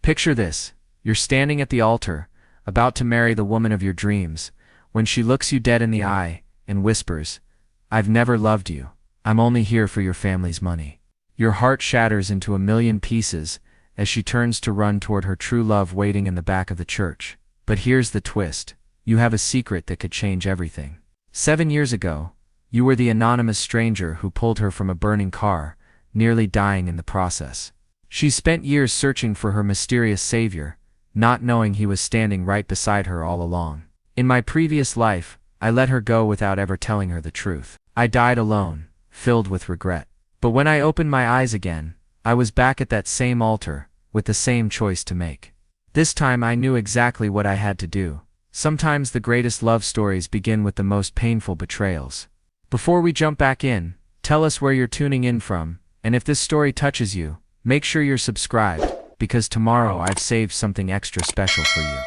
Picture this. You're standing at the altar, about to marry the woman of your dreams, when she looks you dead in the eye and whispers, "I've never loved you. I'm only here for your family's money." Your heart shatters into a million pieces as she turns to run toward her true love waiting in the back of the church. But here's the twist. You have a secret that could change everything. 7 years ago, you were the anonymous stranger who pulled her from a burning car, nearly dying in the process. She spent years searching for her mysterious savior, not knowing he was standing right beside her all along. In my previous life, I let her go without ever telling her the truth. I died alone, filled with regret. But when I opened my eyes again, I was back at that same altar, with the same choice to make. This time I knew exactly what I had to do. Sometimes the greatest love stories begin with the most painful betrayals. Before we jump back in, tell us where you're tuning in from, and if this story touches you, make sure you're subscribed, because tomorrow I've saved something extra special for you.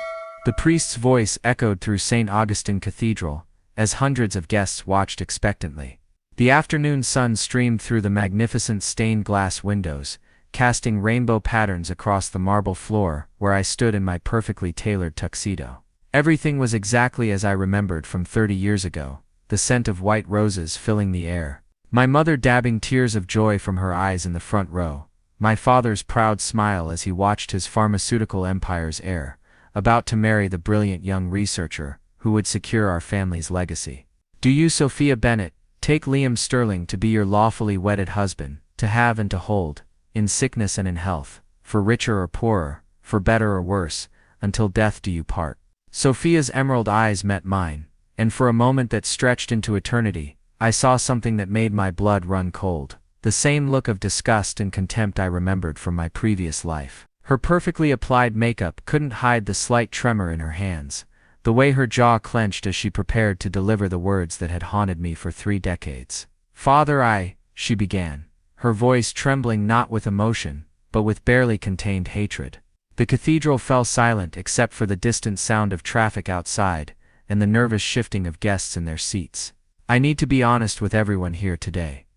The priest's voice echoed through St. Augustine Cathedral, as hundreds of guests watched expectantly. The afternoon sun streamed through the magnificent stained glass windows, casting rainbow patterns across the marble floor where I stood in my perfectly tailored tuxedo. Everything was exactly as I remembered from 30 years ago, the scent of white roses filling the air, my mother dabbing tears of joy from her eyes in the front row, my father's proud smile as he watched his pharmaceutical empire's heir, about to marry the brilliant young researcher who would secure our family's legacy. Do you, Sophia Bennett, take Liam Sterling to be your lawfully wedded husband, to have and to hold, in sickness and in health, for richer or poorer, for better or worse, until death do you part? Sophia's emerald eyes met mine, and for a moment that stretched into eternity, I saw something that made my blood run cold. The same look of disgust and contempt I remembered from my previous life. Her perfectly applied makeup couldn't hide the slight tremor in her hands, the way her jaw clenched as she prepared to deliver the words that had haunted me for 3 decades. "Father, she began, her voice trembling not with emotion, but with barely contained hatred. The cathedral fell silent except for the distant sound of traffic outside and the nervous shifting of guests in their seats. I need to be honest with everyone here today.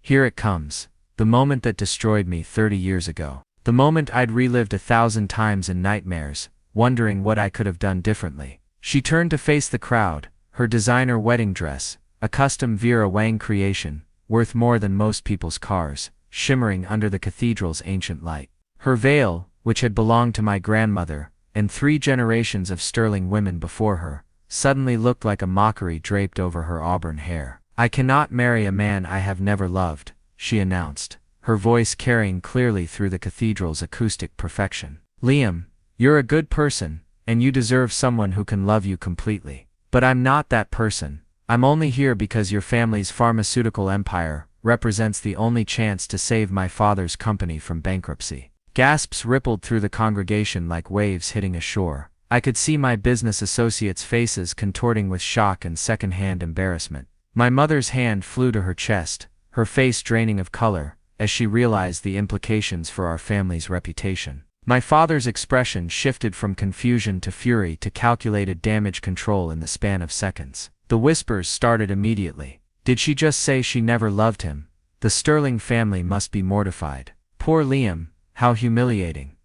Here it comes, the moment that destroyed me 30 years ago. The moment I'd relived 1,000 times in nightmares, wondering what I could have done differently." She turned to face the crowd, her designer wedding dress, a custom Vera Wang creation, worth more than most people's cars, shimmering under the cathedral's ancient light. Her veil, which had belonged to my grandmother, and 3 generations of Sterling women before her, suddenly looked like a mockery draped over her auburn hair. "I cannot marry a man I have never loved," she announced, her voice carrying clearly through the cathedral's acoustic perfection. "Liam, you're a good person, and you deserve someone who can love you completely. But I'm not that person. I'm only here because your family's pharmaceutical empire represents the only chance to save my father's company from bankruptcy." Gasps rippled through the congregation like waves hitting a shore. I could see my business associates' faces contorting with shock and second-hand embarrassment. My mother's hand flew to her chest, her face draining of color, as she realized the implications for our family's reputation. My father's expression shifted from confusion to fury to calculated damage control in the span of seconds. The whispers started immediately. Did she just say she never loved him? The Sterling family must be mortified. Poor Liam, how humiliating.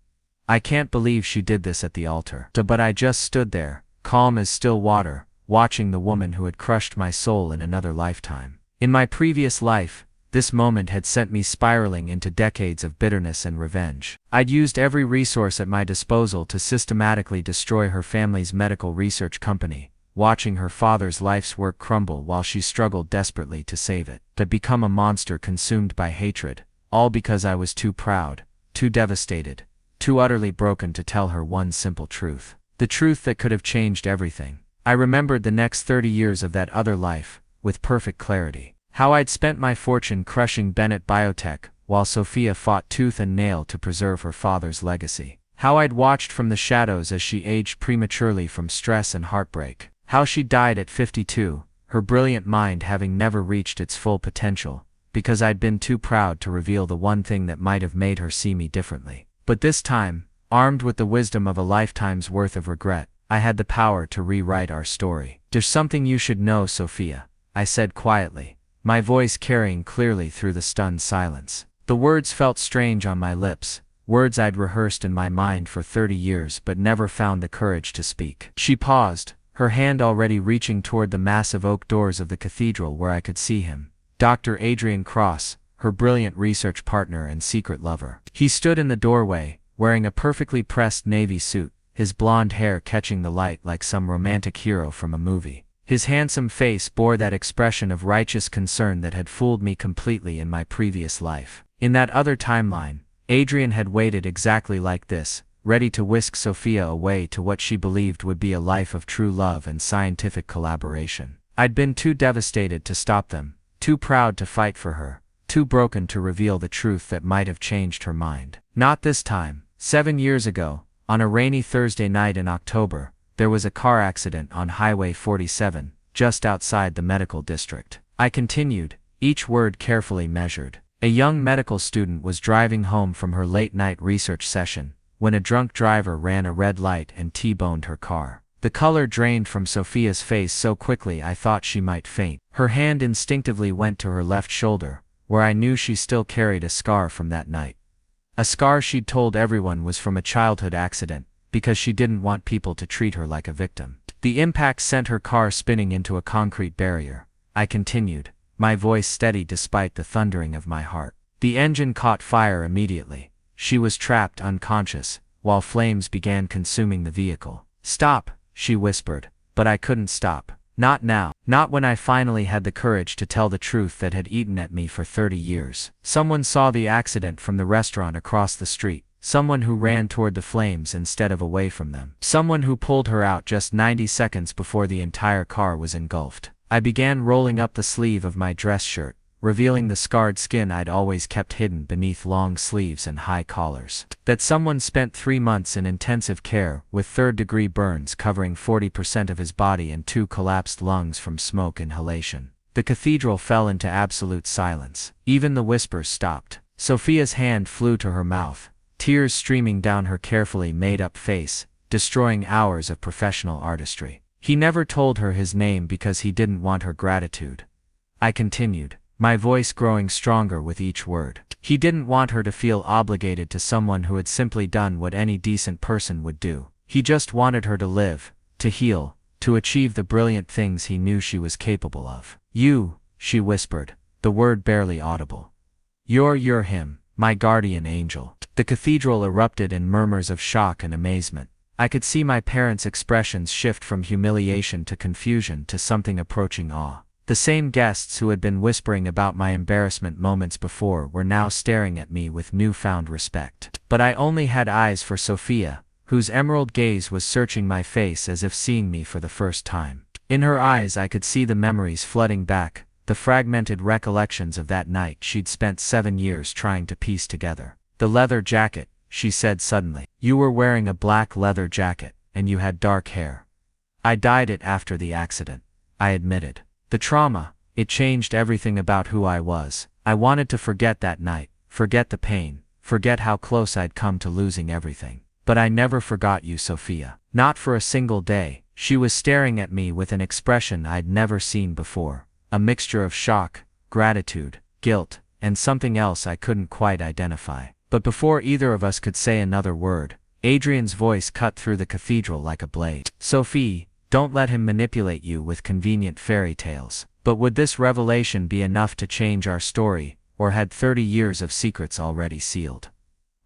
I can't believe she did this at the altar. But I just stood there, calm as still water, watching the woman who had crushed my soul in another lifetime. In my previous life, this moment had sent me spiraling into decades of bitterness and revenge. I'd used every resource at my disposal to systematically destroy her family's medical research company, watching her father's life's work crumble while she struggled desperately to save it. To become a monster consumed by hatred, all because I was too proud, too devastated, too utterly broken to tell her one simple truth. The truth that could have changed everything. I remembered the next 30 years of that other life, with perfect clarity. How I'd spent my fortune crushing Bennett Biotech, while Sophia fought tooth and nail to preserve her father's legacy. How I'd watched from the shadows as she aged prematurely from stress and heartbreak. How she died at 52, her brilliant mind having never reached its full potential, because I'd been too proud to reveal the one thing that might have made her see me differently. But this time, armed with the wisdom of a lifetime's worth of regret, I had the power to rewrite our story. "There's something you should know, Sophia," I said quietly, my voice carrying clearly through the stunned silence. The words felt strange on my lips, words I'd rehearsed in my mind for 30 years but never found the courage to speak. She paused, her hand already reaching toward the massive oak doors of the cathedral where I could see him. Dr. Adrian Cross, her brilliant research partner and secret lover. He stood in the doorway, wearing a perfectly pressed navy suit, his blonde hair catching the light like some romantic hero from a movie. His handsome face bore that expression of righteous concern that had fooled me completely in my previous life. In that other timeline, Adrian had waited exactly like this, ready to whisk Sophia away to what she believed would be a life of true love and scientific collaboration. I'd been too devastated to stop them, too proud to fight for her, too broken to reveal the truth that might have changed her mind. Not this time. 7 years ago, on a rainy Thursday night in October, there was a car accident on Highway 47, just outside the medical district. I continued, each word carefully measured. A young medical student was driving home from her late-night research session, when a drunk driver ran a red light and T-boned her car. The color drained from Sophia's face so quickly I thought she might faint. Her hand instinctively went to her left shoulder, where I knew she still carried a scar from that night. A scar she'd told everyone was from a childhood accident, because she didn't want people to treat her like a victim. The impact sent her car spinning into a concrete barrier. I continued, my voice steady despite the thundering of my heart. The engine caught fire immediately. She was trapped unconscious, while flames began consuming the vehicle. Stop, she whispered, but I couldn't stop. Not now. Not when I finally had the courage to tell the truth that had eaten at me for 30 years. Someone saw the accident from the restaurant across the street. Someone who ran toward the flames instead of away from them. Someone who pulled her out just 90 seconds before the entire car was engulfed. I began rolling up the sleeve of my dress shirt, revealing the scarred skin I'd always kept hidden beneath long sleeves and high collars. That someone spent 3 months in intensive care, with third-degree burns covering 40% of his body and 2 collapsed lungs from smoke inhalation. The cathedral fell into absolute silence. Even the whispers stopped. Sophia's hand flew to her mouth, tears streaming down her carefully made-up face, destroying hours of professional artistry. He never told her his name because he didn't want her gratitude. I continued, my voice growing stronger with each word. He didn't want her to feel obligated to someone who had simply done what any decent person would do. He just wanted her to live, to heal, to achieve the brilliant things he knew she was capable of. You, she whispered, the word barely audible. You're him, my guardian angel. The cathedral erupted in murmurs of shock and amazement. I could see my parents' expressions shift from humiliation to confusion to something approaching awe. The same guests who had been whispering about my embarrassment moments before were now staring at me with newfound respect. But I only had eyes for Sophia, whose emerald gaze was searching my face as if seeing me for the first time. In her eyes I could see the memories flooding back, the fragmented recollections of that night she'd spent 7 years trying to piece together. The leather jacket, she said suddenly. You were wearing a black leather jacket, and you had dark hair. I dyed it after the accident, I admitted. The trauma, it changed everything about who I was. I wanted to forget that night, forget the pain, forget how close I'd come to losing everything. But I never forgot you, Sophia. Not for a single day. She was staring at me with an expression I'd never seen before, a mixture of shock, gratitude, guilt, and something else I couldn't quite identify. But before either of us could say another word, Adrian's voice cut through the cathedral like a blade. Sophie, don't let him manipulate you with convenient fairy tales. But would this revelation be enough to change our story, or had 30 years of secrets already sealed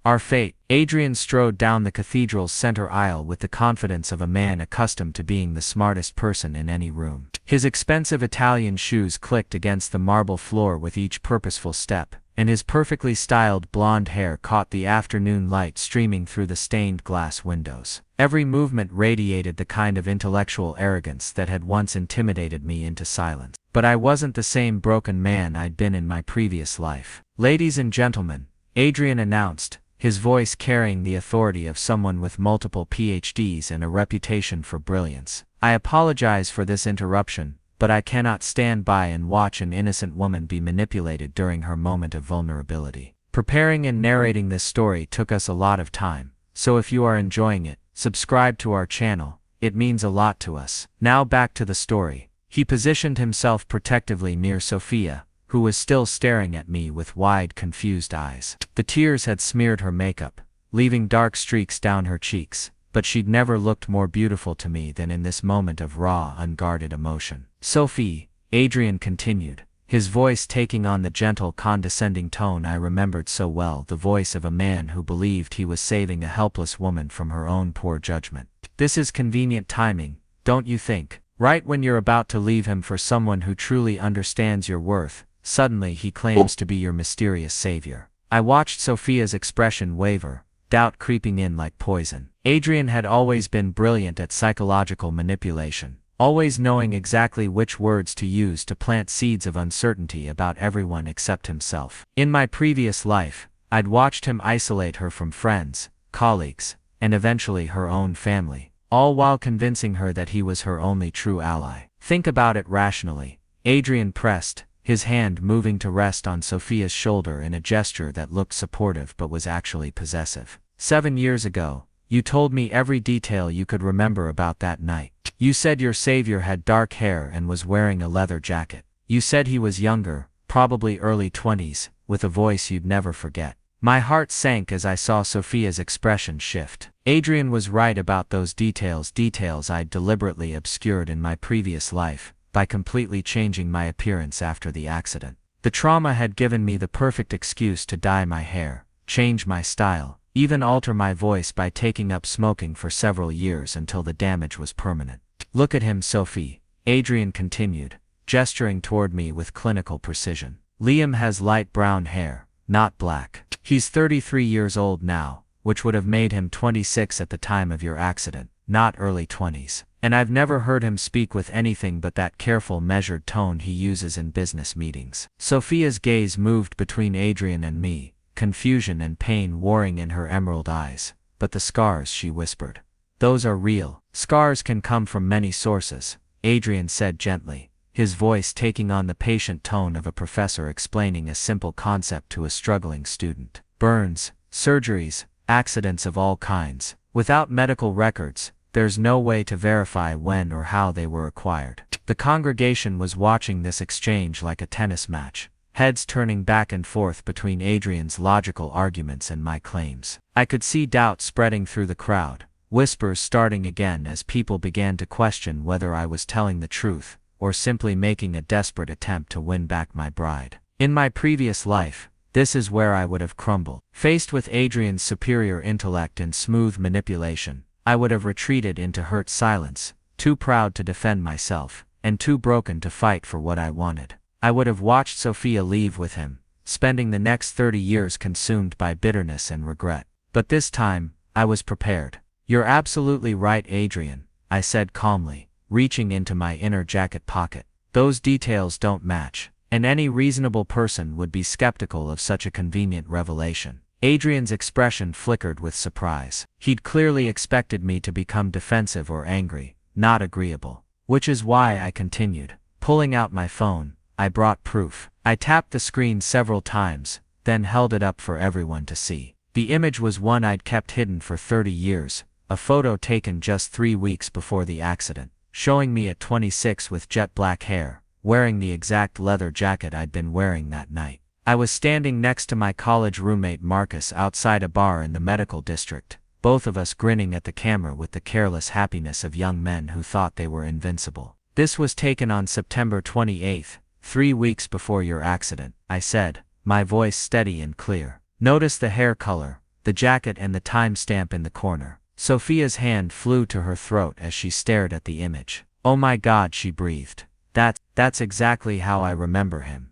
our fate? Adrian strode down the cathedral's center aisle with the confidence of a man accustomed to being the smartest person in any room. His expensive Italian shoes clicked against the marble floor with each purposeful step, and his perfectly styled blonde hair caught the afternoon light streaming through the stained glass windows. Every movement radiated the kind of intellectual arrogance that had once intimidated me into silence. But I wasn't the same broken man I'd been in my previous life. Ladies and gentlemen, Adrian announced, his voice carrying the authority of someone with multiple PhDs and a reputation for brilliance. I apologize for this interruption, but I cannot stand by and watch an innocent woman be manipulated during her moment of vulnerability. Preparing and narrating this story took us a lot of time, so if you are enjoying it, subscribe to our channel, it means a lot to us. Now back to the story. He positioned himself protectively near Sophia, who was still staring at me with wide, confused eyes. The tears had smeared her makeup, leaving dark streaks down her cheeks, but she'd never looked more beautiful to me than in this moment of raw, unguarded emotion. "Sophie," Adrian continued, his voice taking on the gentle, condescending tone I remembered so well, the voice of a man who believed he was saving a helpless woman from her own poor judgment. "This is convenient timing, don't you think? Right when you're about to leave him for someone who truly understands your worth, suddenly he claims to be your mysterious savior." I watched Sophia's expression waver, doubt creeping in like poison. Adrian had always been brilliant at psychological manipulation, always knowing exactly which words to use to plant seeds of uncertainty about everyone except himself. In my previous life, I'd watched him isolate her from friends, colleagues, and eventually her own family, all while convincing her that he was her only true ally. "Think about it rationally," Adrian pressed, his hand moving to rest on Sophia's shoulder in a gesture that looked supportive but was actually possessive. 7 years ago, you told me every detail you could remember about that night. You said your savior had dark hair and was wearing a leather jacket. You said he was younger, probably early 20s, with a voice you'd never forget. My heart sank as I saw Sophia's expression shift. Adrian was right about those details I'd deliberately obscured in my previous life, by completely changing my appearance after the accident. The trauma had given me the perfect excuse to dye my hair, change my style, even alter my voice by taking up smoking for several years until the damage was permanent. "Look at him, Sophie," Adrian continued, gesturing toward me with clinical precision. "Liam has light brown hair, not black. He's 33 years old now, which would have made him 26 at the time of your accident, not early 20s. And I've never heard him speak with anything but that careful, measured tone he uses in business meetings." Sophia's gaze moved between Adrian and me, confusion and pain warring in her emerald eyes. "But the scars," she whispered. "Those are real." "Scars can come from many sources," Adrian said gently, his voice taking on the patient tone of a professor explaining a simple concept to a struggling student. "Burns, surgeries, accidents of all kinds. Without medical records, there's no way to verify when or how they were acquired." The congregation was watching this exchange like a tennis match, heads turning back and forth between Adrian's logical arguments and my claims. I could see doubt spreading through the crowd, whispers starting again as people began to question whether I was telling the truth, or simply making a desperate attempt to win back my bride. In my previous life, this is where I would have crumbled. Faced with Adrian's superior intellect and smooth manipulation, I would have retreated into hurt silence, too proud to defend myself, and too broken to fight for what I wanted. I would have watched Sophia leave with him, spending the next 30 years consumed by bitterness and regret. But this time, I was prepared. "You're absolutely right, Adrian," I said calmly, reaching into my inner jacket pocket. "Those details don't match, and any reasonable person would be skeptical of such a convenient revelation." Adrian's expression flickered with surprise. He'd clearly expected me to become defensive or angry, not agreeable. "Which is why," I continued, pulling out my phone, "I brought proof." I tapped the screen several times, then held it up for everyone to see. The image was one I'd kept hidden for 30 years, a photo taken just 3 weeks before the accident, showing me at 26 with jet black hair, wearing the exact leather jacket I'd been wearing that night. I was standing next to my college roommate Marcus outside a bar in the medical district, both of us grinning at the camera with the careless happiness of young men who thought they were invincible. "This was taken on September 28th, 3 weeks before your accident," I said, my voice steady and clear. "Notice the hair color, the jacket and the timestamp in the corner." Sophia's hand flew to her throat as she stared at the image. "Oh my God," she breathed. That's exactly how I remember him."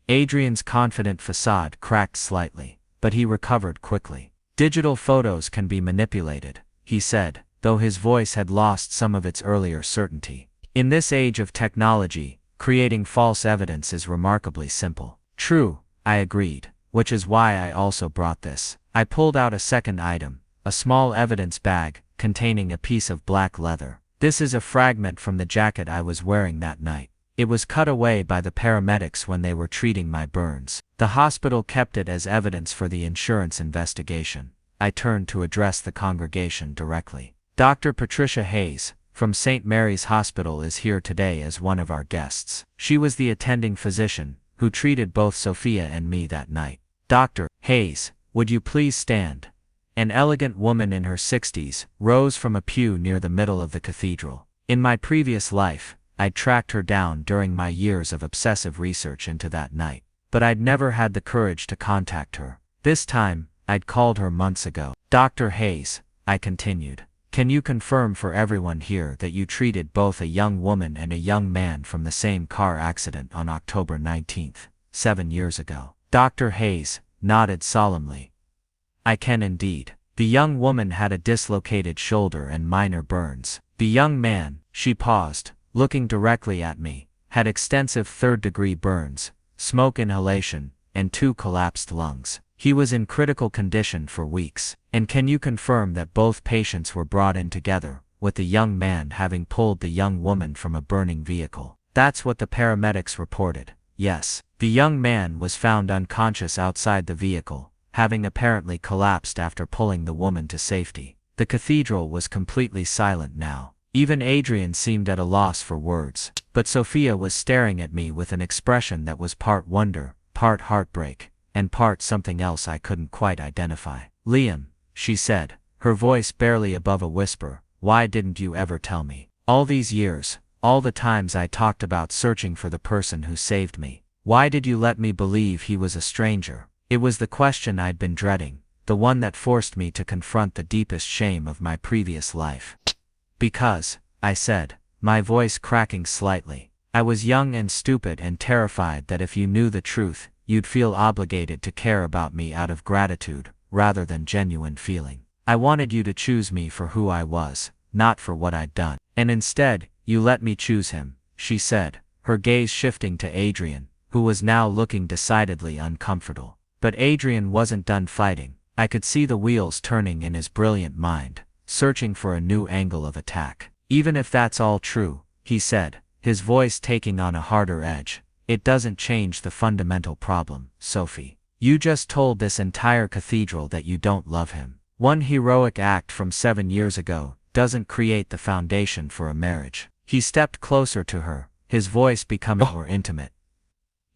Adrian's confident facade cracked slightly, but he recovered quickly. "Digital photos can be manipulated," he said, though his voice had lost some of its earlier certainty. "In this age of technology, creating false evidence is remarkably simple." "True," I agreed, "which is why I also brought this." I pulled out a second item, a small evidence bag, containing a piece of black leather. "This is a fragment from the jacket I was wearing that night. It was cut away by the paramedics when they were treating my burns. The hospital kept it as evidence for the insurance investigation." I turned to address the congregation directly. "Dr. Patricia Hayes, from St. Mary's Hospital, is here today as one of our guests. She was the attending physician, who treated both Sophia and me that night." "Dr. Hayes, would you please stand?" An elegant woman in her 60s rose from a pew near the middle of the cathedral. In my previous life, I'd tracked her down during my years of obsessive research into that night. But I'd never had the courage to contact her. This time, I'd called her months ago. Dr. Hayes, I continued, can you confirm for everyone here that you treated both a young woman and a young man from the same car accident on October 19th, 7 years ago? Dr. Hayes nodded solemnly. I can indeed. The young woman had a dislocated shoulder and minor burns. The young man, she paused, looking directly at me, had extensive third-degree burns, smoke inhalation, and 2 collapsed lungs. He was in critical condition for weeks. And can you confirm that both patients were brought in together, with the young man having pulled the young woman from a burning vehicle? That's what the paramedics reported. Yes. The young man was found unconscious outside the vehicle, having apparently collapsed after pulling the woman to safety. The cathedral was completely silent now. Even Adrian seemed at a loss for words, but Sophia was staring at me with an expression that was part wonder, part heartbreak, and part something else I couldn't quite identify. Liam, she said, her voice barely above a whisper, why didn't you ever tell me? All these years, all the times I talked about searching for the person who saved me. Why did you let me believe he was a stranger? It was the question I'd been dreading, the one that forced me to confront the deepest shame of my previous life. Because, I said, my voice cracking slightly, I was young and stupid and terrified that if you knew the truth, you'd feel obligated to care about me out of gratitude, rather than genuine feeling. I wanted you to choose me for who I was, not for what I'd done. And instead, you let me choose him, she said, her gaze shifting to Adrian, who was now looking decidedly uncomfortable. But Adrian wasn't done fighting. I could see the wheels turning in his brilliant mind, searching for a new angle of attack. Even if that's all true, he said, his voice taking on a harder edge, it doesn't change the fundamental problem, Sophie. You just told this entire cathedral that you don't love him. One heroic act from 7 years ago doesn't create the foundation for a marriage. He stepped closer to her, his voice becoming more intimate.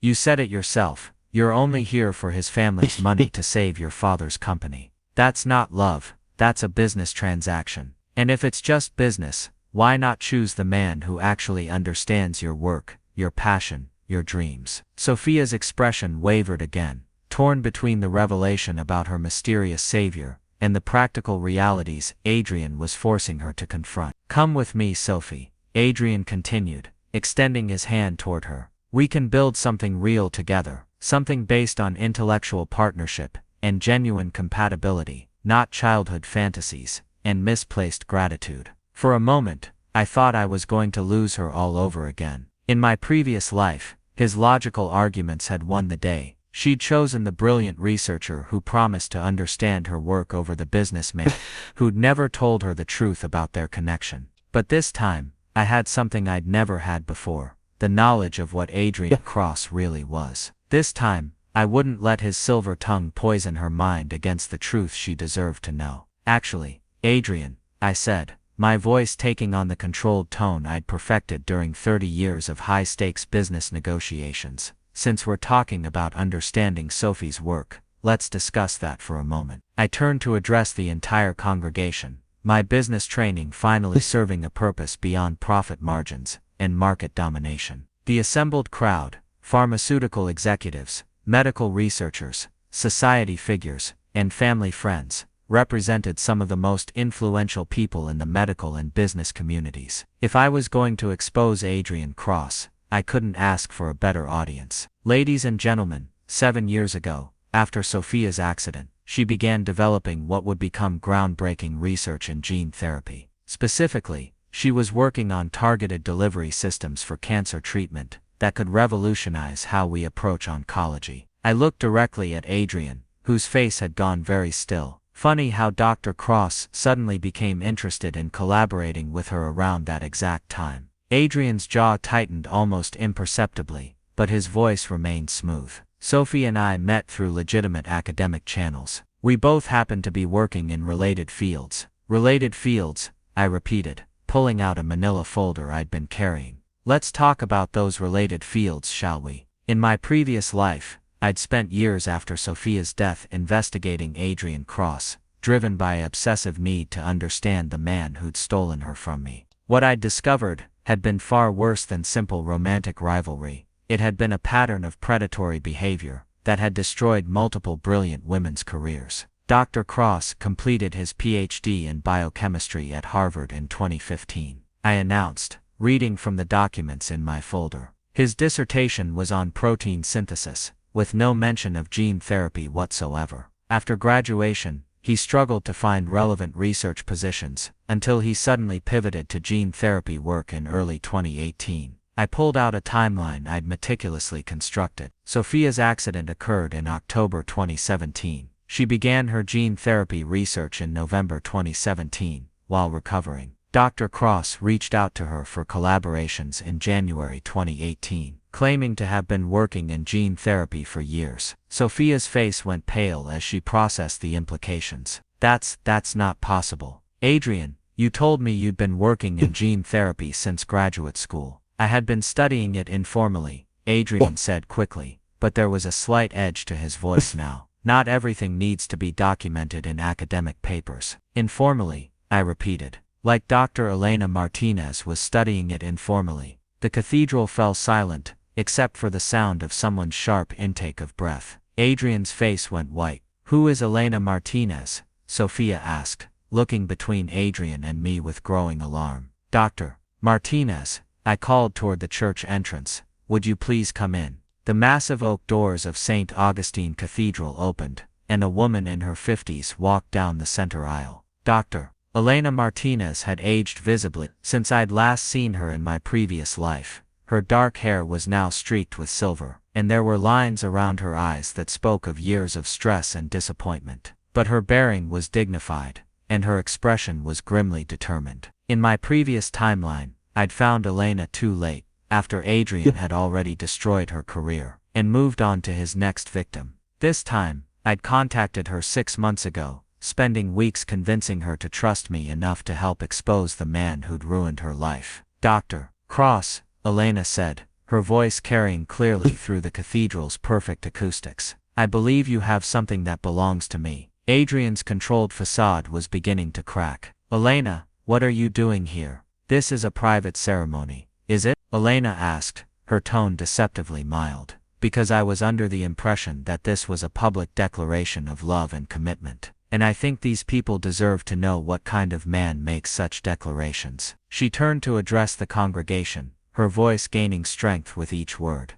You said it yourself, you're only here for his family's money to save your father's company. That's not love, that's a business transaction. And if it's just business, why not choose the man who actually understands your work, your passion, your dreams? Sophia's expression wavered again, torn between the revelation about her mysterious savior and the practical realities Adrian was forcing her to confront. Come with me, Sophie, Adrian continued, extending his hand toward her. We can build something real together, something based on intellectual partnership and genuine compatibility, not childhood fantasies and misplaced gratitude. For a moment, I thought I was going to lose her all over again. In my previous life, his logical arguments had won the day. She'd chosen the brilliant researcher who promised to understand her work over the businessman who'd never told her the truth about their connection. But this time, I had something I'd never had before, the knowledge of what Adrian Cross really was. This time, I wouldn't let his silver tongue poison her mind against the truth she deserved to know. Actually, Adrian, I said, my voice taking on the controlled tone I'd perfected during 30 years of high-stakes business negotiations. Since we're talking about understanding Sophie's work, let's discuss that for a moment. I turned to address the entire congregation, my business training finally serving a purpose beyond profit margins and market domination. The assembled crowd, pharmaceutical executives, medical researchers, society figures, and family friends, represented some of the most influential people in the medical and business communities. If I was going to expose Adrian Cross, I couldn't ask for a better audience. Ladies and gentlemen, 7 years ago, after Sophia's accident, she began developing what would become groundbreaking research in gene therapy. Specifically, she was working on targeted delivery systems for cancer treatment that could revolutionize how we approach oncology. I looked directly at Adrian, whose face had gone very still. Funny how Dr. Cross suddenly became interested in collaborating with her around that exact time. Adrian's jaw tightened almost imperceptibly, but his voice remained smooth. Sophie and I met through legitimate academic channels. We both happened to be working in related fields. Related fields, I repeated, pulling out a manila folder I'd been carrying. Let's talk about those related fields, shall we? In my previous life, I'd spent years after Sophia's death investigating Adrian Cross, driven by an obsessive need to understand the man who'd stolen her from me. What I'd discovered had been far worse than simple romantic rivalry. It had been a pattern of predatory behavior that had destroyed multiple brilliant women's careers. Dr. Cross completed his PhD in biochemistry at Harvard in 2015. I announced, reading from the documents in my folder. His dissertation was on protein synthesis, with no mention of gene therapy whatsoever. After graduation, he struggled to find relevant research positions, until he suddenly pivoted to gene therapy work in early 2018. I pulled out a timeline I'd meticulously constructed. Sophia's accident occurred in October 2017. She began her gene therapy research in November 2017, while recovering. Dr. Cross reached out to her for collaborations in January 2018, claiming to have been working in gene therapy for years. Sophia's face went pale as she processed the implications. That's not possible. Adrian, you told me you'd been working in gene therapy since graduate school. I had been studying it informally, Adrian said quickly, but there was a slight edge to his voice now. Not everything needs to be documented in academic papers. Informally, I repeated. Like Dr. Elena Martinez was studying it informally. The cathedral fell silent, except for the sound of someone's sharp intake of breath. Adrian's face went white. Who is Elena Martinez? Sophia asked, looking between Adrian and me with growing alarm. Dr. Martinez, I called toward the church entrance. Would you please come in? The massive oak doors of St. Augustine Cathedral opened, and a woman in her 50s walked down the center aisle. Dr. Elena Martinez had aged visibly since I'd last seen her in my previous life. Her dark hair was now streaked with silver, and there were lines around her eyes that spoke of years of stress and disappointment. But her bearing was dignified, and her expression was grimly determined. In my previous timeline, I'd found Elena too late, after Adrian had already destroyed her career, and moved on to his next victim. This time, I'd contacted her 6 months ago, spending weeks convincing her to trust me enough to help expose the man who'd ruined her life. Dr. Cross, Elena said, her voice carrying clearly through the cathedral's perfect acoustics. I believe you have something that belongs to me. Adrian's controlled facade was beginning to crack. Elena, what are you doing here? This is a private ceremony, is it? Elena asked, her tone deceptively mild. Because I was under the impression that this was a public declaration of love and commitment. And I think these people deserve to know what kind of man makes such declarations. She turned to address the congregation, her voice gaining strength with each word.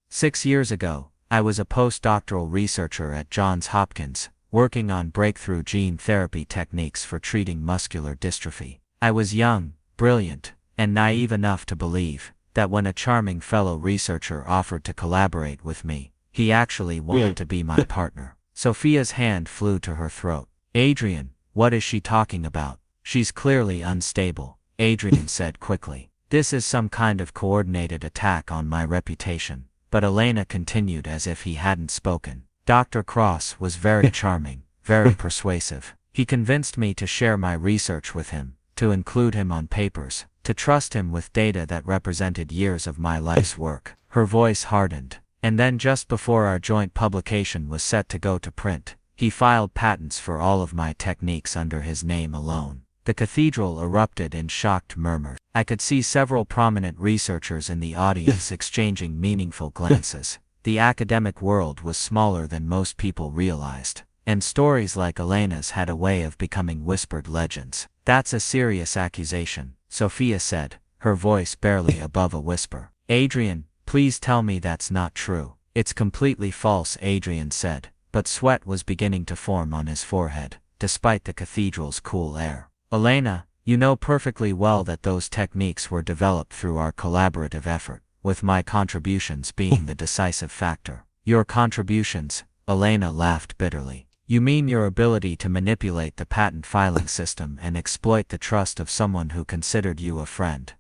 6 years ago, I was a postdoctoral researcher at Johns Hopkins, working on breakthrough gene therapy techniques for treating muscular dystrophy. I was young, brilliant, and naive enough to believe that when a charming fellow researcher offered to collaborate with me, he actually wanted to be my partner. Sophia's hand flew to her throat. Adrian, what is she talking about? She's clearly unstable, Adrian said quickly. This is some kind of coordinated attack on my reputation. But Elena continued as if he hadn't spoken. Dr. Cross was very charming, very persuasive. He convinced me to share my research with him, to include him on papers, to trust him with data that represented years of my life's work. Her voice hardened. And then just before our joint publication was set to go to print, he filed patents for all of my techniques under his name alone. The cathedral erupted in shocked murmurs. I could see several prominent researchers in the audience exchanging meaningful glances. The academic world was smaller than most people realized, and stories like Elena's had a way of becoming whispered legends. That's a serious accusation, Sophia said, her voice barely above a whisper. Adrian, please tell me that's not true. It's completely false, Adrian said, but sweat was beginning to form on his forehead, despite the cathedral's cool air. Elena, you know perfectly well that those techniques were developed through our collaborative effort, with my contributions being the decisive factor. Your contributions? Elena laughed bitterly. You mean your ability to manipulate the patent filing system and exploit the trust of someone who considered you a friend.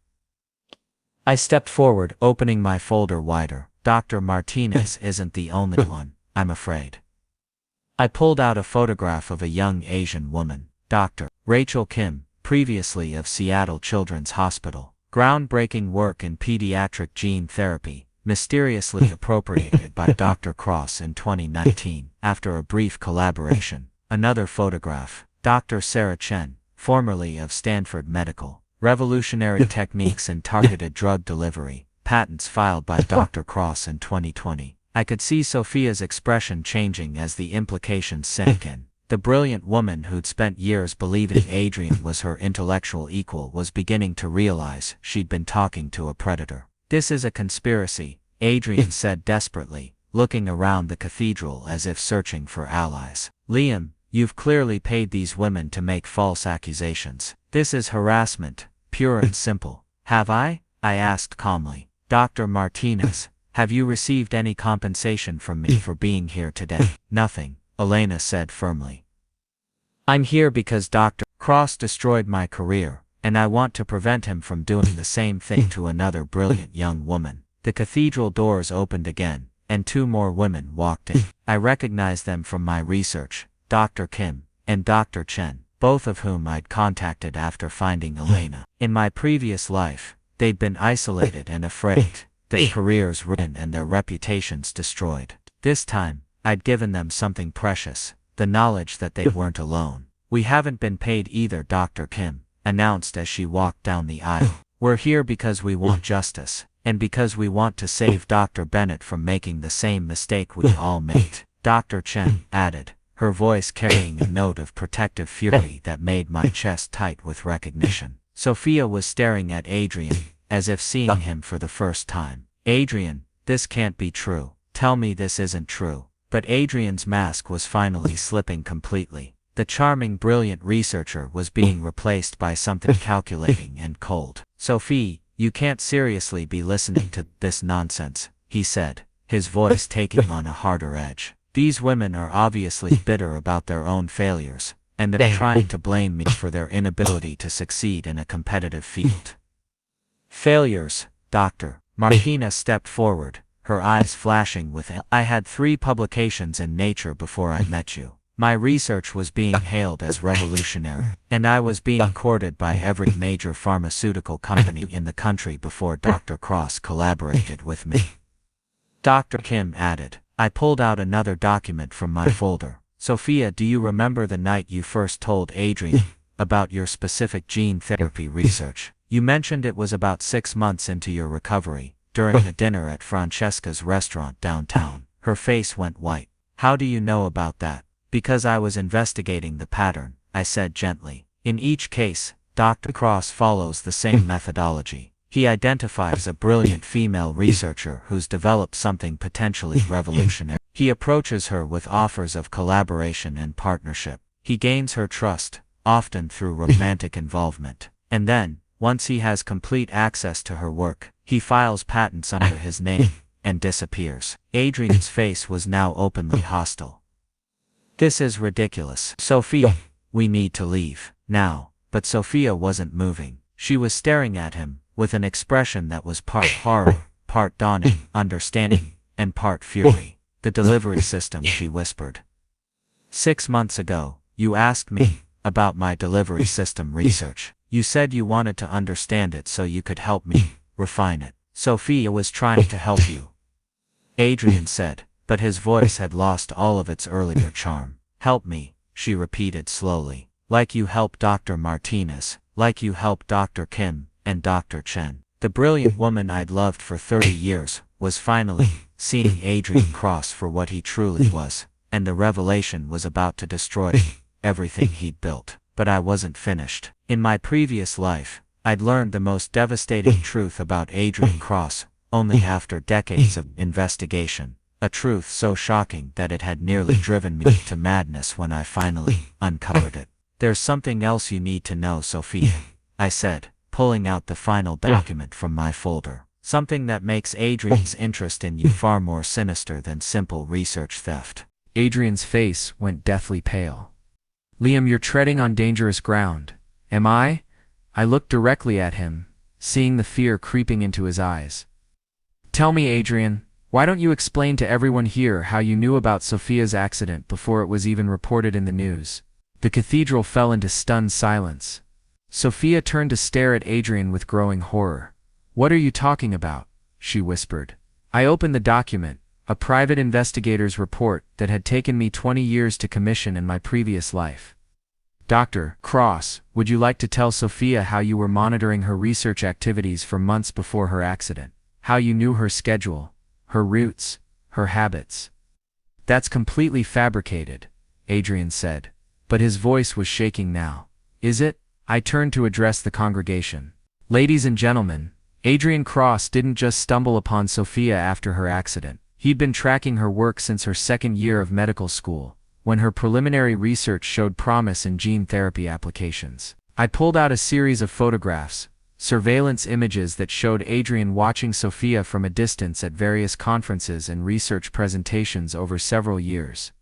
I stepped forward, opening my folder wider. Dr. Martinez isn't the only one, I'm afraid. I pulled out a photograph of a young Asian woman, Dr. Rachel Kim, previously of Seattle Children's Hospital. Groundbreaking work in pediatric gene therapy, mysteriously appropriated by Dr. Cross in 2019. After a brief collaboration, Another photograph. Dr. Sarah Chen, formerly of Stanford Medical. Revolutionary techniques in targeted drug delivery. Patents filed by Dr. Cross in 2020. I could see Sophia's expression changing as the implications sank in. The brilliant woman who'd spent years believing Adrian was her intellectual equal was beginning to realize she'd been talking to a predator. "This is a conspiracy," Adrian said desperately, looking around the cathedral as if searching for allies. "Liam, you've clearly paid these women to make false accusations. This is harassment, pure and simple." "Have I?" I asked calmly. "Dr. Martinez, have you received any compensation from me for being here today?" "Nothing," Elena said firmly. "I'm here because Dr. Cross destroyed my career, and I want to prevent him from doing the same thing to another brilliant young woman." The cathedral doors opened again, and 2 more women walked in. I recognized them from my research, Dr. Kim and Dr. Chen, both of whom I'd contacted after finding Elena. In my previous life, they'd been isolated and afraid, their careers ruined and their reputations destroyed. This time, I'd given them something precious, the knowledge that they weren't alone. "We haven't been paid either," Dr. Kim announced as she walked down the aisle. "We're here because we want justice, and because we want to save Dr. Bennett from making the same mistake we all made," Dr. Chen added, her voice carrying a note of protective fury that made my chest tight with recognition. Sophia was staring at Adrian, as if seeing him for the first time. "Adrian, this can't be true. Tell me this isn't true." But Adrian's mask was finally slipping completely. The charming, brilliant researcher was being replaced by something calculating and cold. "Sophie, you can't seriously be listening to this nonsense," he said, his voice taking on a harder edge. "These women are obviously bitter about their own failures, and they're trying to blame me for their inability to succeed in a competitive field." "Failures?" Dr. Martina stepped forward, her eyes flashing with it. "I had 3 publications in Nature before I met you. My research was being hailed as revolutionary, and I was being courted by every major pharmaceutical company in the country before Dr. Cross collaborated with me." Dr. Kim added. I pulled out another document from my folder. "Sophia, do you remember the night you first told Adrian about your specific gene therapy research? You mentioned it was about 6 months into your recovery, during a dinner at Francesca's restaurant downtown." Her face went white. "How do you know about that?" "Because I was investigating the pattern," I said gently. "In each case, Dr. Cross follows the same methodology. He identifies a brilliant female researcher who's developed something potentially revolutionary. He approaches her with offers of collaboration and partnership. He gains her trust, often through romantic involvement. And then, once he has complete access to her work, he files patents under his name and disappears." Adrian's face was now openly hostile. "This is ridiculous. Sophia, we need to leave now." But Sophia wasn't moving. She was staring at him, with an expression that was part horror, part dawning understanding, and part fury. "The delivery system," she whispered. "6 months ago, you asked me about my delivery system research. You said you wanted to understand it so you could help me refine it." "Sophia was trying to help you," Adrian said, but his voice had lost all of its earlier charm. "Help me," she repeated slowly. "Like you helped Dr. Martinez, like you helped Dr. Kim and Dr. Chen." The brilliant woman I'd loved for 30 years was finally seeing Adrian Cross for what he truly was, and the revelation was about to destroy everything he'd built. But I wasn't finished. In my previous life, I'd learned the most devastating truth about Adrian Cross only after decades of investigation. A truth so shocking that it had nearly driven me to madness when I finally uncovered it. "There's something else you need to know, Sophia," I said, pulling out the final document from my folder. "Something that makes Adrian's interest in you far more sinister than simple research theft." Adrian's face went deathly pale. "Liam, you're treading on dangerous ground." "Am I?" I looked directly at him, seeing the fear creeping into his eyes. "Tell me, Adrian, why don't you explain to everyone here how you knew about Sophia's accident before it was even reported in the news?" The cathedral fell into stunned silence. Sophia turned to stare at Adrian with growing horror. "What are you talking about?" she whispered. I opened the document, a private investigator's report that had taken me 20 years to commission in my previous life. Dr. Cross, would you like to tell Sophia how you were monitoring her research activities for months before her accident? How you knew her schedule, her routes, her habits? That's completely fabricated, Adrian said, but his voice was shaking now. Is it? I turned to address the congregation. Ladies and gentlemen, Adrian Cross didn't just stumble upon Sophia after her accident. He'd been tracking her work since her second year of medical school, when her preliminary research showed promise in gene therapy applications. I pulled out a series of photographs, surveillance images that showed Adrian watching Sophia from a distance at various conferences and research presentations over several years.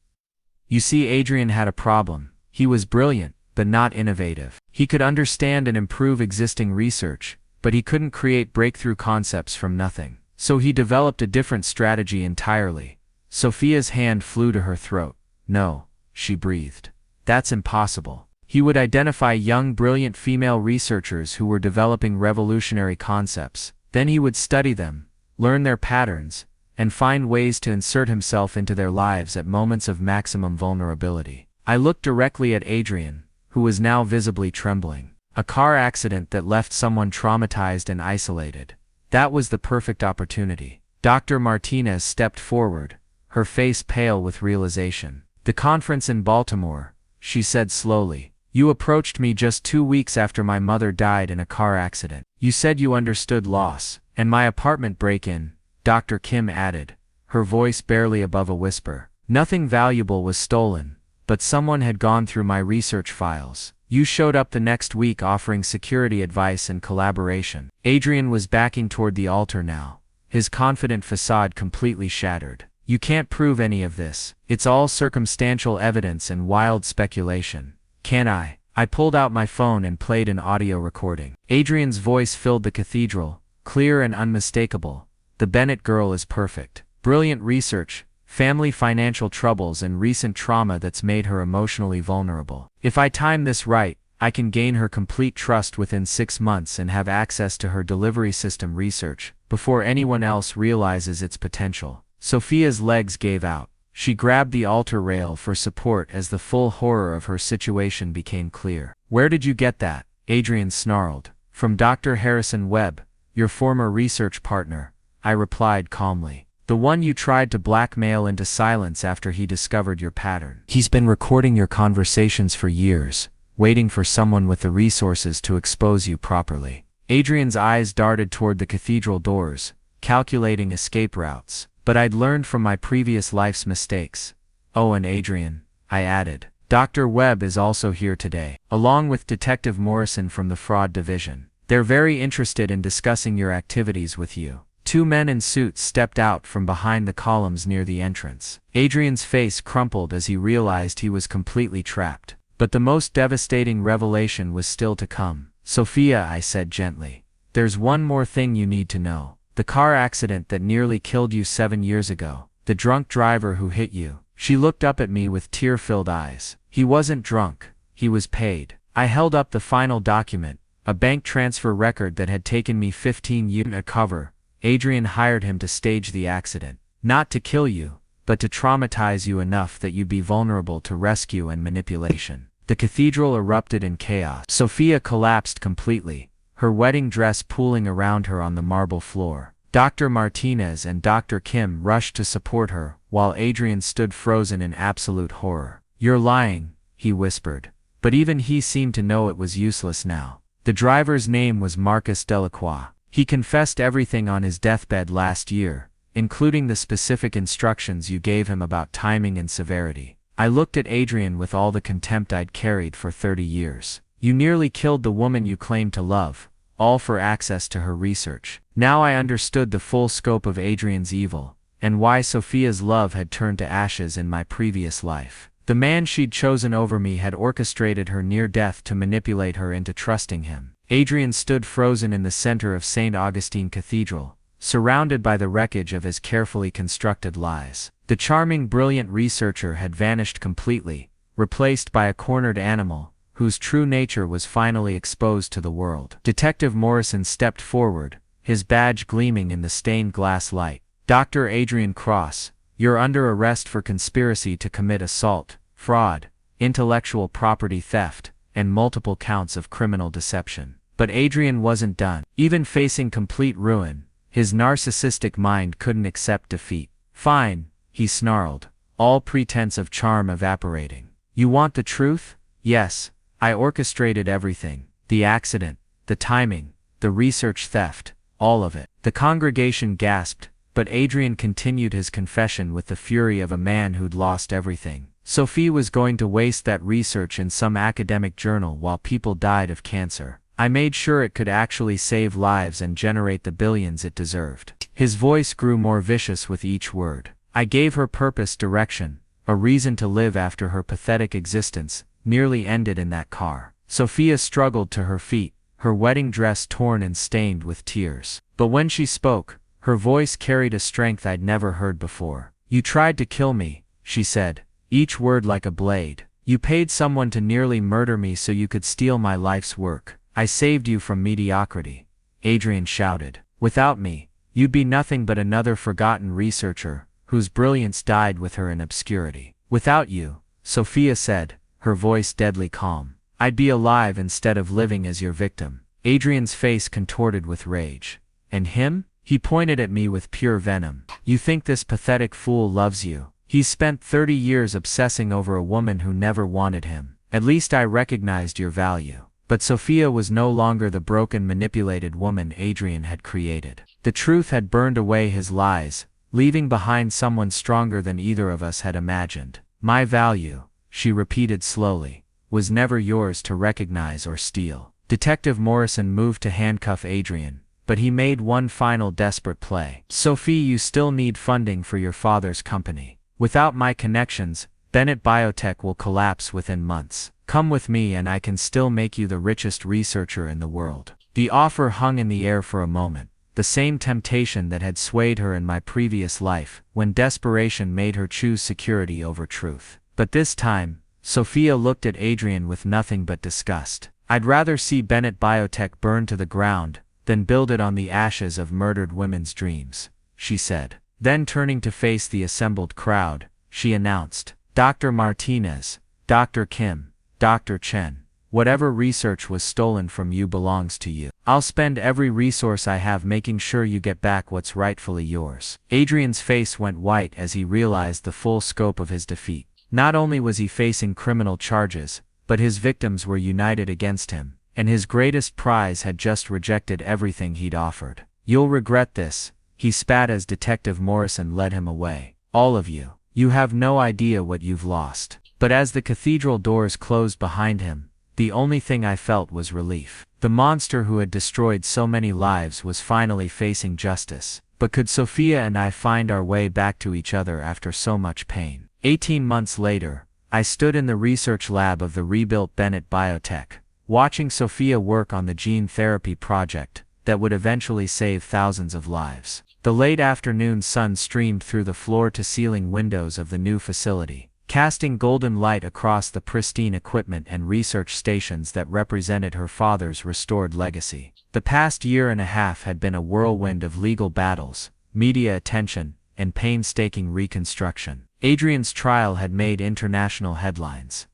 You see, Adrian had a problem. He was brilliant, but not innovative. He could understand and improve existing research, but he couldn't create breakthrough concepts from nothing. So he developed a different strategy entirely. Sophia's hand flew to her throat. No, she breathed. That's impossible. He would identify young, brilliant female researchers who were developing revolutionary concepts. Then he would study them, learn their patterns, and find ways to insert himself into their lives at moments of maximum vulnerability. I looked directly at Adrian, who was now visibly trembling. A car accident that left someone traumatized and isolated. That was the perfect opportunity. Dr. Martinez stepped forward, her face pale with realization. The conference in Baltimore, she said slowly. You approached me just 2 weeks after my mother died in a car accident. You said you understood loss, and my apartment break-in, Dr. Kim added, her voice barely above a whisper. Nothing valuable was stolen, but someone had gone through my research files. You showed up the next week offering security advice and collaboration. Adrian was backing toward the altar now, his confident facade completely shattered. You can't prove any of this. It's all circumstantial evidence and wild speculation. Can I? I pulled out my phone and played an audio recording. Adrian's voice filled the cathedral, clear and unmistakable. The Bennett girl is perfect. Brilliant research, family financial troubles and recent trauma that's made her emotionally vulnerable. If I time this right, I can gain her complete trust within 6 months and have access to her delivery system research before anyone else realizes its potential. Sophia's legs gave out. She grabbed the altar rail for support as the full horror of her situation became clear. Where did you get that? Adrian snarled. From Dr. Harrison Webb, your former research partner, I replied calmly. The one you tried to blackmail into silence after he discovered your pattern. He's been recording your conversations for years, waiting for someone with the resources to expose you properly. Adrian's eyes darted toward the cathedral doors, calculating escape routes. But I'd learned from my previous life's mistakes. Oh, and Adrian, I added, Dr. Webb is also here today, along with Detective Morrison from the Fraud Division. They're very interested in discussing your activities with you. 2 men in suits stepped out from behind the columns near the entrance. Adrian's face crumpled as he realized he was completely trapped. But the most devastating revelation was still to come. Sophia, I said gently, there's one more thing you need to know. The car accident that nearly killed you 7 years ago. The drunk driver who hit you. She looked up at me with tear-filled eyes. He wasn't drunk. He was paid. I held up the final document, a bank transfer record that had taken me 15 years to cover. Adrian hired him to stage the accident. Not to kill you, but to traumatize you enough that you'd be vulnerable to rescue and manipulation. The cathedral erupted in chaos. Sophia collapsed completely, her wedding dress pooling around her on the marble floor. Dr. Martinez and Dr. Kim rushed to support her, while Adrian stood frozen in absolute horror. You're lying, he whispered. But even he seemed to know it was useless now. The driver's name was Marcus Delacroix. He confessed everything on his deathbed last year, including the specific instructions you gave him about timing and severity. I looked at Adrian with all the contempt I'd carried for 30 years. You nearly killed the woman you claimed to love, all for access to her research. Now I understood the full scope of Adrian's evil, and why Sophia's love had turned to ashes in my previous life. The man she'd chosen over me had orchestrated her near death to manipulate her into trusting him. Adrian stood frozen in the center of St. Augustine Cathedral, surrounded by the wreckage of his carefully constructed lies. The charming, brilliant researcher had vanished completely, replaced by a cornered animal, whose true nature was finally exposed to the world. Detective Morrison stepped forward, his badge gleaming in the stained glass light. Dr. Adrian Cross, You're under arrest for conspiracy to commit assault, fraud, intellectual property theft, and multiple counts of criminal deception. But Adrian wasn't done. Even facing complete ruin, his narcissistic mind couldn't accept defeat. Fine, he snarled, all pretense of charm evaporating. You want the truth? Yes, I orchestrated everything. The accident, the timing, the research theft, all of it. The congregation gasped, but Adrian continued his confession with the fury of a man who'd lost everything. Sophie was going to waste that research in some academic journal while people died of cancer. I made sure it could actually save lives and generate the billions it deserved. His voice grew more vicious with each word. I gave her purpose, direction, a reason to live after her pathetic existence nearly ended in that car. Sophia struggled to her feet, her wedding dress torn and stained with tears. But when she spoke, her voice carried a strength I'd never heard before. You tried to kill me, she said, each word like a blade. You paid someone to nearly murder me so you could steal my life's work. I saved you from mediocrity, Adrian shouted. Without me, you'd be nothing but another forgotten researcher, whose brilliance died with her in obscurity. Without you, Sophia said, her voice deadly calm, I'd be alive instead of living as your victim. Adrian's face contorted with rage. And him? He pointed at me with pure venom. You think this pathetic fool loves you? He's spent 30 years obsessing over a woman who never wanted him. At least I recognized your value. But Sophia was no longer the broken, manipulated woman Adrian had created. The truth had burned away his lies, leaving behind someone stronger than either of us had imagined. My value, she repeated slowly, was never yours to recognize or steal. Detective Morrison moved to handcuff Adrian, but he made one final desperate play. Sophie, you still need funding for your father's company. Without my connections, Bennett Biotech will collapse within months. Come with me and I can still make you the richest researcher in the world. The offer hung in the air for a moment, the same temptation that had swayed her in my previous life, when desperation made her choose security over truth. But this time, Sophia looked at Adrian with nothing but disgust. I'd rather see Bennett Biotech burn to the ground than build it on the ashes of murdered women's dreams, she said. Then turning to face the assembled crowd, she announced, Dr. Martinez, Dr. Kim, Dr. Chen, whatever research was stolen from you belongs to you. I'll spend every resource I have making sure you get back what's rightfully yours. Adrian's face went white as he realized the full scope of his defeat. Not only was he facing criminal charges, but his victims were united against him, and his greatest prize had just rejected everything he'd offered. You'll regret this, he spat as Detective Morrison led him away. All of you. You have no idea what you've lost. But as the cathedral doors closed behind him, the only thing I felt was relief. The monster who had destroyed so many lives was finally facing justice. But could Sophia and I find our way back to each other after so much pain? 18 months later, I stood in the research lab of the rebuilt Bennett Biotech, watching Sophia work on the gene therapy project that would eventually save thousands of lives. The late afternoon sun streamed through the floor-to-ceiling windows of the new facility, casting golden light across the pristine equipment and research stations that represented her father's restored legacy. The past year and a half had been a whirlwind of legal battles, media attention, and painstaking reconstruction. Adrian's trial had made international headlines.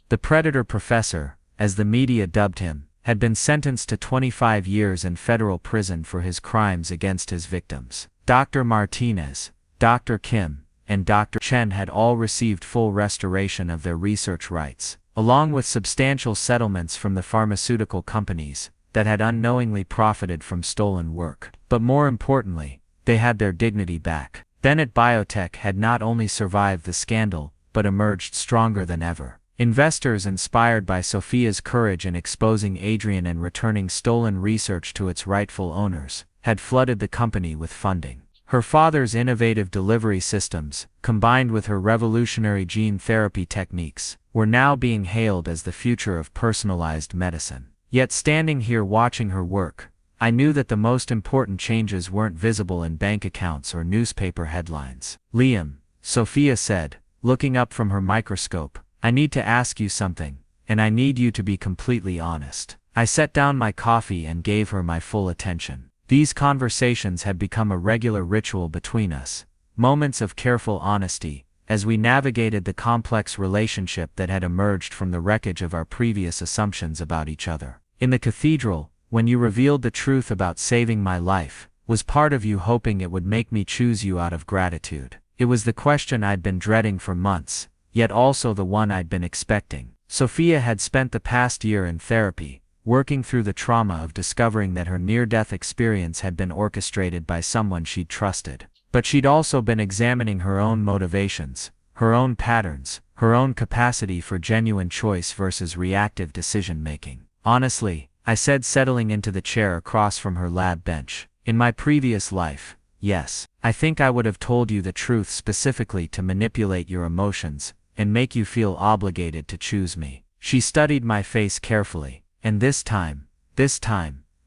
The Predator Professor, as the media dubbed him, had been sentenced to 25 years in federal prison for his crimes against his victims. Dr. Martinez, Dr. Kim, and Dr. Chen had all received full restoration of their research rights, along with substantial settlements from the pharmaceutical companies that had unknowingly profited from stolen work. But more importantly, they had their dignity back. Bennett Biotech had not only survived the scandal, but emerged stronger than ever. Investors inspired by Sophia's courage in exposing Adrian and returning stolen research to its rightful owners, had flooded the company with funding. Her father's innovative delivery systems, combined with her revolutionary gene therapy techniques, were now being hailed as the future of personalized medicine. Yet standing here watching her work, I knew that the most important changes weren't visible in bank accounts or newspaper headlines. Liam, Sophia said, looking up from her microscope, I need to ask you something, and I need you to be completely honest. I set down my coffee and gave her my full attention. These conversations had become a regular ritual between us, moments of careful honesty, as we navigated the complex relationship that had emerged from the wreckage of our previous assumptions about each other. In the cathedral, when you revealed the truth about saving my life, was part of you hoping it would make me choose you out of gratitude? It was the question I'd been dreading for months, yet also the one I'd been expecting. Sophia had spent the past year in therapy, working through the trauma of discovering that her near-death experience had been orchestrated by someone she'd trusted. But she'd also been examining her own motivations, her own patterns, her own capacity for genuine choice versus reactive decision-making. Honestly, I said, settling into the chair across from her lab bench, in my previous life, yes, I think I would have told you the truth specifically to manipulate your emotions and make you feel obligated to choose me. She studied my face carefully, and this time,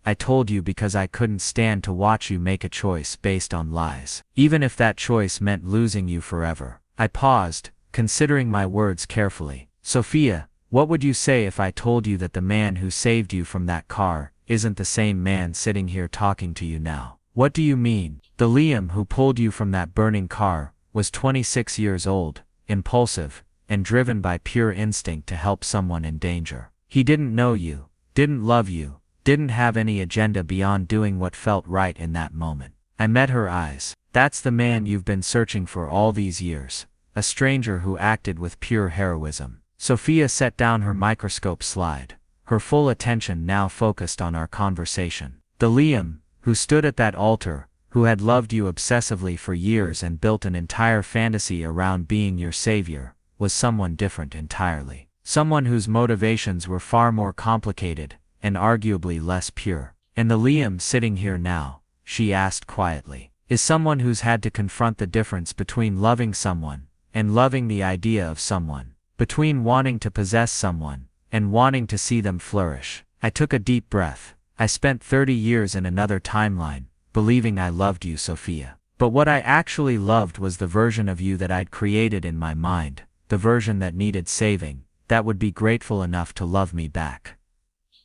I told you because I couldn't stand to watch you make a choice based on lies. Even if that choice meant losing you forever. I paused, considering my words carefully. Sophia, what would you say if I told you that the man who saved you from that car isn't the same man sitting here talking to you now? What do you mean? The Liam who pulled you from that burning car was 26 years old, impulsive, and driven by pure instinct to help someone in danger. He didn't know you, didn't love you, didn't have any agenda beyond doing what felt right in that moment. I met her eyes. That's the man you've been searching for all these years. A stranger who acted with pure heroism. Sophia set down her microscope slide, her full attention now focused on our conversation. The Liam, who stood at that altar, who had loved you obsessively for years and built an entire fantasy around being your savior, was someone different entirely. Someone whose motivations were far more complicated, and arguably less pure. And the Liam sitting here now, she asked quietly, is someone who's had to confront the difference between loving someone and loving the idea of someone, between wanting to possess someone and wanting to see them flourish. I took a deep breath. I spent 30 years in another timeline, believing I loved you, Sophia. But what I actually loved was the version of you that I'd created in my mind, the version that needed saving, that would be grateful enough to love me back.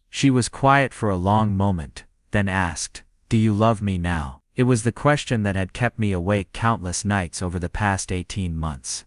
She was quiet for a long moment, then asked, do you love me now? It was the question that had kept me awake countless nights over the past 18 months.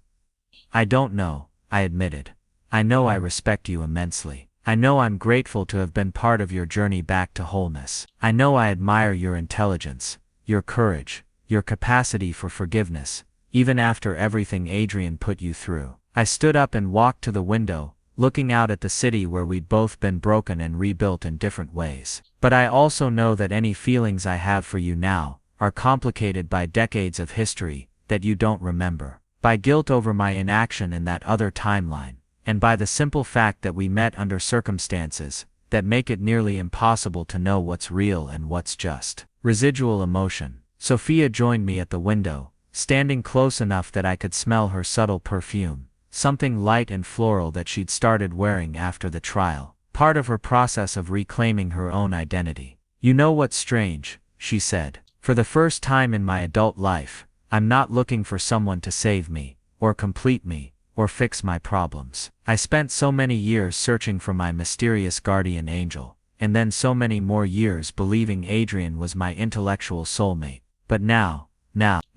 I don't know, I admitted. I know I respect you immensely. I know I'm grateful to have been part of your journey back to wholeness. I know I admire your intelligence, your courage, your capacity for forgiveness, even after everything Adrian put you through. I stood up and walked to the window, looking out at the city where we'd both been broken and rebuilt in different ways. But I also know that any feelings I have for you now are complicated by decades of history that you don't remember, by guilt over my inaction in that other timeline, and by the simple fact that we met under circumstances that make it nearly impossible to know what's real and what's just residual emotion. Sophia joined me at the window, standing close enough that I could smell her subtle perfume. Something light and floral that she'd started wearing after the trial, part of her process of reclaiming her own identity. You know what's strange, she said. For the first time in my adult life, I'm not looking for someone to save me, or complete me, or fix my problems. I spent so many years searching for my mysterious guardian angel, and then so many more years believing Adrian was my intellectual soulmate. But now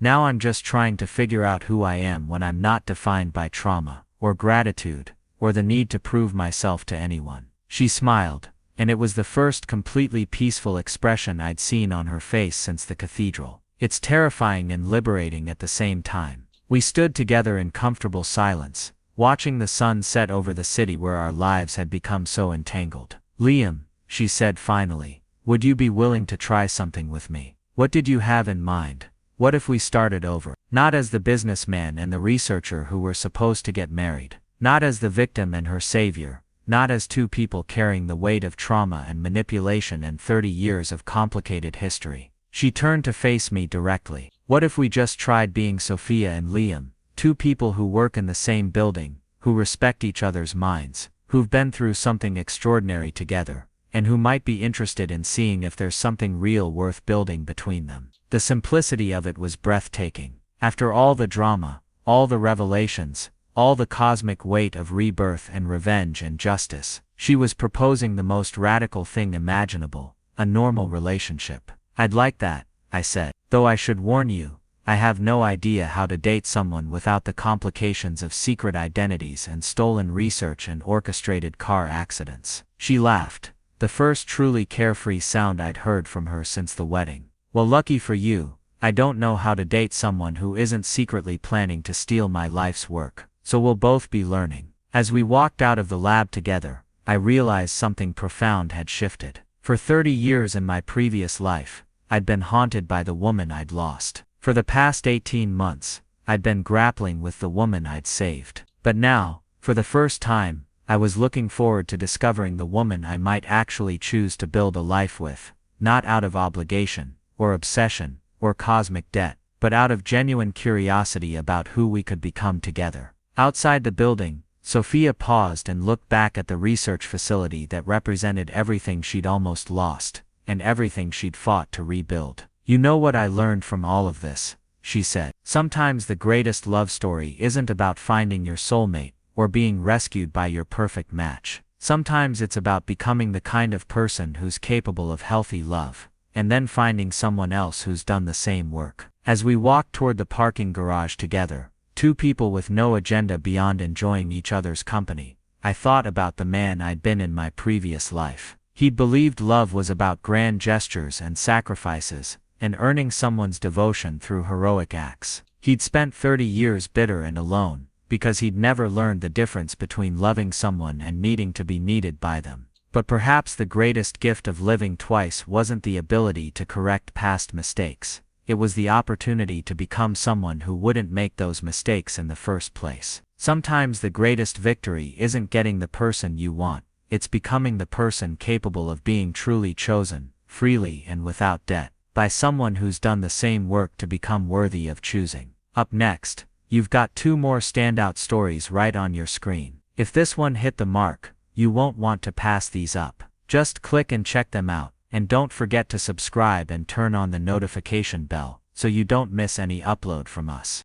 I'm just trying to figure out who I am when I'm not defined by trauma, or gratitude, or the need to prove myself to anyone. She smiled, and it was the first completely peaceful expression I'd seen on her face since the cathedral. It's terrifying and liberating at the same time. We stood together in comfortable silence, watching the sun set over the city where our lives had become so entangled. Liam, she said finally, would you be willing to try something with me? What did you have in mind? What if we started over? Not as the businessman and the researcher who were supposed to get married. Not as the victim and her savior. Not as two people carrying the weight of trauma and manipulation and 30 years of complicated history. She turned to face me directly. What if we just tried being Sophia and Liam, two people who work in the same building, who respect each other's minds, who've been through something extraordinary together, and who might be interested in seeing if there's something real worth building between them. The simplicity of it was breathtaking. After all the drama, all the revelations, all the cosmic weight of rebirth and revenge and justice, she was proposing the most radical thing imaginable, a normal relationship. I'd like that, I said, though I should warn you, I have no idea how to date someone without the complications of secret identities and stolen research and orchestrated car accidents. She laughed, the first truly carefree sound I'd heard from her since the wedding. Well, lucky for you, I don't know how to date someone who isn't secretly planning to steal my life's work. So we'll both be learning. As we walked out of the lab together, I realized something profound had shifted. For 30 years in my previous life, I'd been haunted by the woman I'd lost. For the past 18 months, I'd been grappling with the woman I'd saved. But now, for the first time, I was looking forward to discovering the woman I might actually choose to build a life with, not out of obligation, or obsession, or cosmic debt, but out of genuine curiosity about who we could become together. Outside the building, Sophia paused and looked back at the research facility that represented everything she'd almost lost, and everything she'd fought to rebuild. You know what I learned from all of this, she said. Sometimes the greatest love story isn't about finding your soulmate, or being rescued by your perfect match. Sometimes it's about becoming the kind of person who's capable of healthy love, and then finding someone else who's done the same work. As we walked toward the parking garage together, two people with no agenda beyond enjoying each other's company, I thought about the man I'd been in my previous life. He'd believed love was about grand gestures and sacrifices, and earning someone's devotion through heroic acts. He'd spent 30 years bitter and alone, because he'd never learned the difference between loving someone and needing to be needed by them. But perhaps the greatest gift of living twice wasn't the ability to correct past mistakes. It was the opportunity to become someone who wouldn't make those mistakes in the first place. Sometimes the greatest victory isn't getting the person you want, it's becoming the person capable of being truly chosen, freely and without debt, by someone who's done the same work to become worthy of choosing. Up next, you've got two more standout stories right on your screen. If this one hit the mark, you won't want to pass these up. Just click and check them out, and don't forget to subscribe and turn on the notification bell, so you don't miss any upload from us.